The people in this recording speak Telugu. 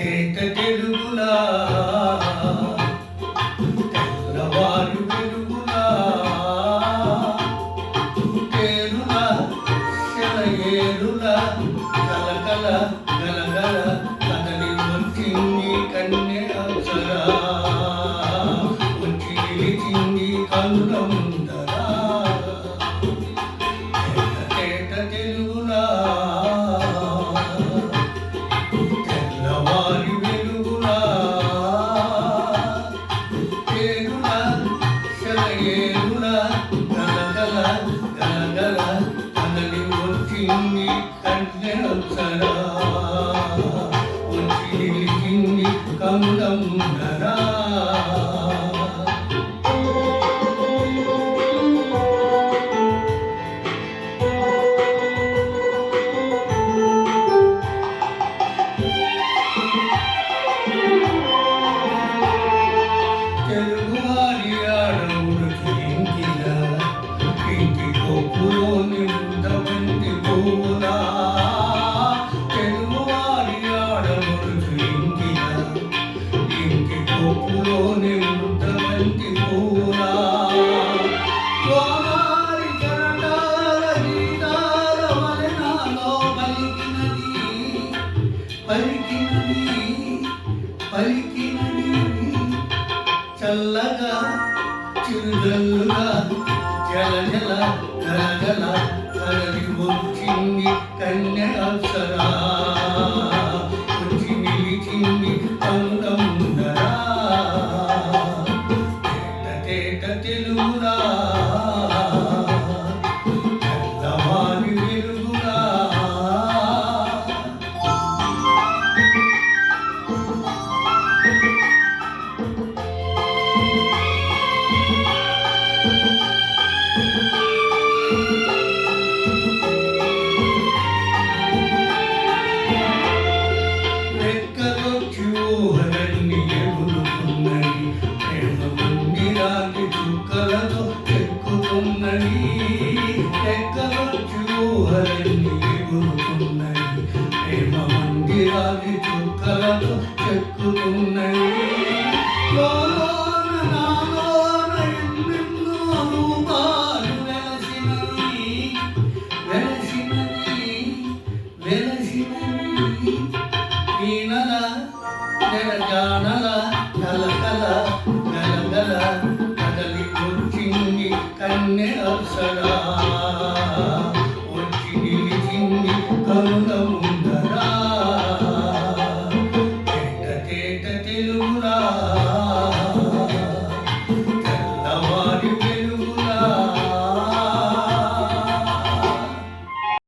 తేట తెలుగులా తెల్లవారు వెలుగులా తేరులా సెలయేరులా కలకల గలగల కదలి వచ్చింది కన్నె అప్సరా వచ్చి నిలిచింది కనుల ముందరా తేట తెలుగులా తెల్లవారి వెలుగులా తేరులా సెలయేరులా గలగల గలగల కదలి వచ్చింది కన్నె అప్సరా వచ్చి నిలిచింది కనుల ముందరా తెలుగువారి ఆడవుడు ఇంకిన ఇంటి కొప్పులో నిందవంతి పువ్వులా తెలుగువారి ఆడవుడు ఇంకిన ఇంటి కొప్పులో నిందవంతి పువ్వులా గోదారి కరటాల గీతాల వలనాలో పలికినది చల్లగా చిరుజల్లుగా జలజల గలగల కలది వచ్చింది కన్య అప్సరా వచ్చి నిలిచింది కనుల ముందరా తేట తెలుగులా తెల్లవారి వెలుగులా రెక్కలొచ్చి ఊహలన్నీ ఎగురుతున్నది ప్రేమ మందిరాన్ని చుక్కలతో ఎక్కుతున్నది రెక్కలొచ్చి ఊహలన్నీ ఎగురుతున్నది ప్రేమ మందిరాన్ని చుక్కలతో ఎక్కుతున్నది లోలోన నాలోన ఎన్నెన్నో రూపాలు వెలసినవి వీణల నెరజానల కలకల గలగల కదలి వచ్చింది కన్నె అప్సరా వచ్చి నిలిచింది కనుల ముందరా